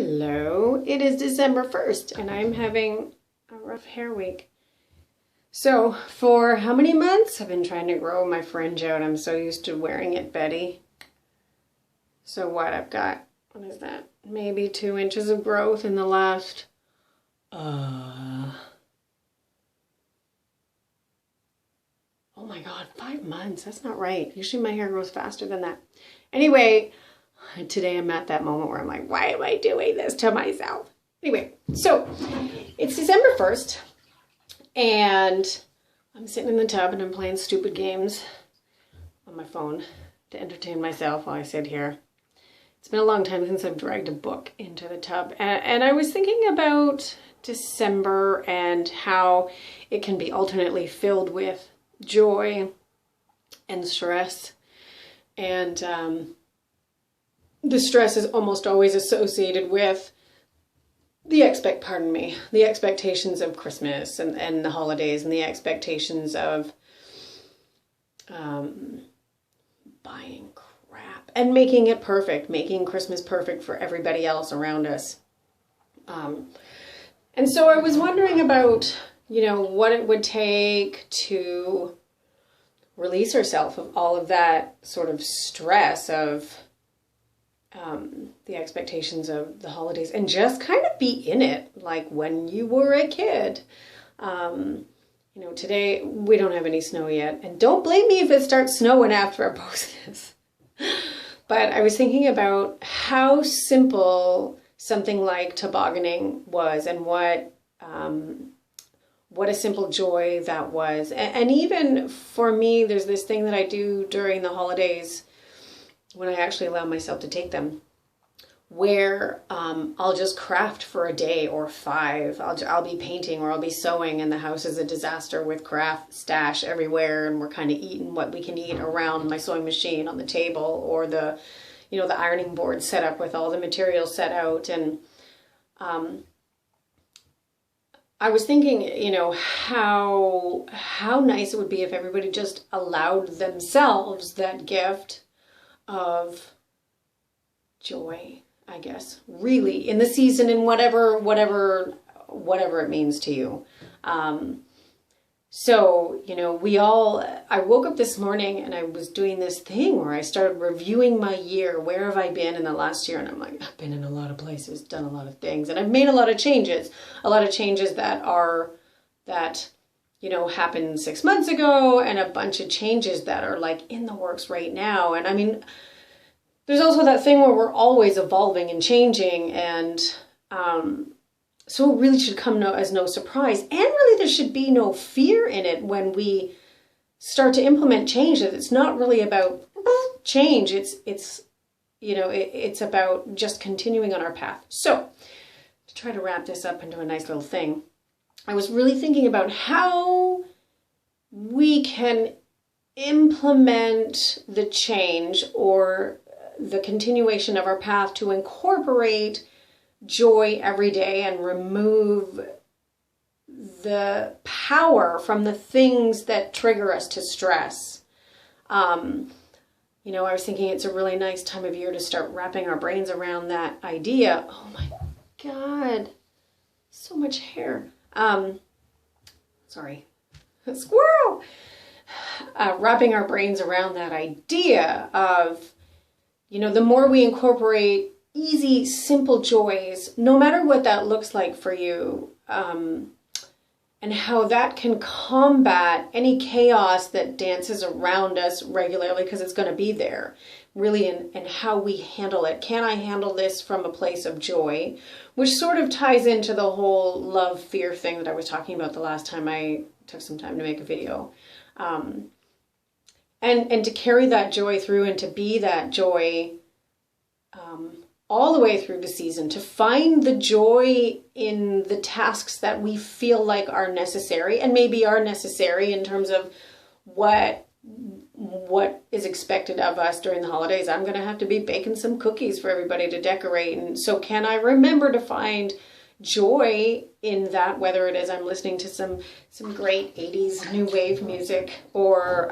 Hello, it is December 1st and I'm having a rough hair week. So for how many months? I've been trying to grow my fringe out. I'm so used to wearing it Betty. So what I've got, what is that? Maybe 2 inches of growth in the last, oh my God, 5 months. That's not right. Usually my hair grows faster than that. Anyway, today I'm at that moment where I'm like, why am I doing this to myself? Anyway, so it's December 1st and I'm sitting in the tub and I'm playing stupid games on my phone to entertain myself while I sit here. It's been a long time since I've dragged a book into the tub. And I was thinking about December and how it can be alternately filled with joy and stress. And the stress is almost always associated with the expectations of Christmas and the holidays and the expectations of buying crap and making it perfect, making Christmas perfect for everybody else around us. And so I was wondering about, what it would take to release ourselves of all of that sort of stress of the expectations of the holidays and just kind of be in it like when you were a kid. Today we don't have any snow yet, and don't blame me if it starts snowing after I post this. But I was thinking about how simple something like tobogganing was and what a simple joy that was. And even for me, there's this thing that I do during the holidays when I actually allow myself to take them, where I'll just craft for a day or 5. I'll be painting or I'll be sewing, and the house is a disaster with craft stash everywhere, and we're kind of eating what we can eat around my sewing machine on the table, or the ironing board set up with all the materials set out. And I was thinking, how nice it would be if everybody just allowed themselves that gift of joy, I guess, really, in the season, and whatever it means to you. I woke up this morning and I was doing this thing where I started reviewing my year. Where have I been in the last year? And I'm like, I've been in a lot of places, done a lot of things, and I've made a lot of changes that happened 6 months ago, and a bunch of changes that are like in the works right now. And I mean, there's also that thing where we're always evolving and changing, and so it really should come as no surprise. And really there should be no fear in it when we start to implement change. That it's not really about change. It's about just continuing on our path. So to try to wrap this up into a nice little thing, I was really thinking about how we can implement the change or the continuation of our path to incorporate joy every day and remove the power from the things that trigger us to stress. I was thinking it's a really nice time of year to start wrapping our brains around that idea. Oh my God, so much hair. Sorry, a squirrel. Wrapping our brains around that idea of, the more we incorporate easy, simple joys, no matter what that looks like for you, and how that can combat any chaos that dances around us regularly, because it's going to be there, really, and how we handle it. Can I handle this from a place of joy? Which sort of ties into the whole love-fear thing that I was talking about the last time I took some time to make a video. And to carry that joy through and to be that joy all the way through the season, to find the joy in the tasks that we feel like are necessary, and maybe are necessary in terms of what is expected of us during the holidays. I'm going to have to be baking some cookies for everybody to decorate. And so can I remember to find joy in that, whether it is I'm listening to some great 80s new wave music, or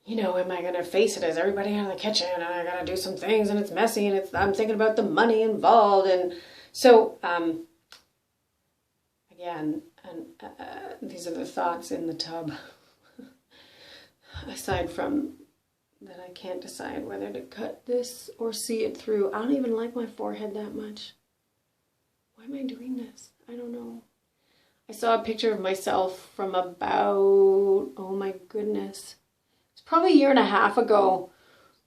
you know, am I going to face it as everybody out of the kitchen and I got to do some things and it's messy and I'm thinking about the money involved. And so, again, and these are the thoughts in the tub. Aside from that, I can't decide whether to cut this or see it through. I don't even like my forehead that much. Why am I doing this? I don't know. I saw a picture of myself from about, oh my goodness, it's probably a year and a half ago,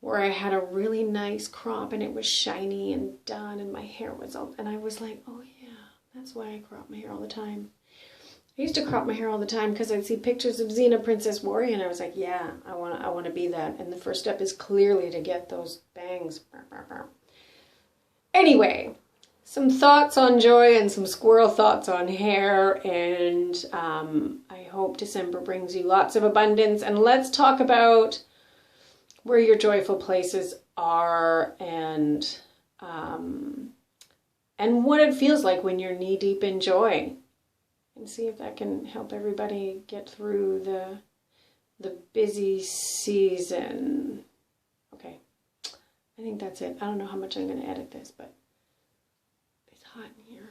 where I had a really nice crop and it was shiny and done and my hair was all, and I was like, oh yeah, that's why I crop my hair all the time. I used to crop my hair all the time because I'd see pictures of Xena Princess Warrior and I was like, yeah, I want to be that. And the first step is clearly to get those bangs. Anyway, some thoughts on joy and some squirrel thoughts on hair, and I hope December brings you lots of abundance. And let's talk about where your joyful places are and what it feels like when you're knee deep in joy. And see if that can help everybody get through the busy season. Okay, I think that's it. I don't know how much I'm going to edit this, but it's hot in here.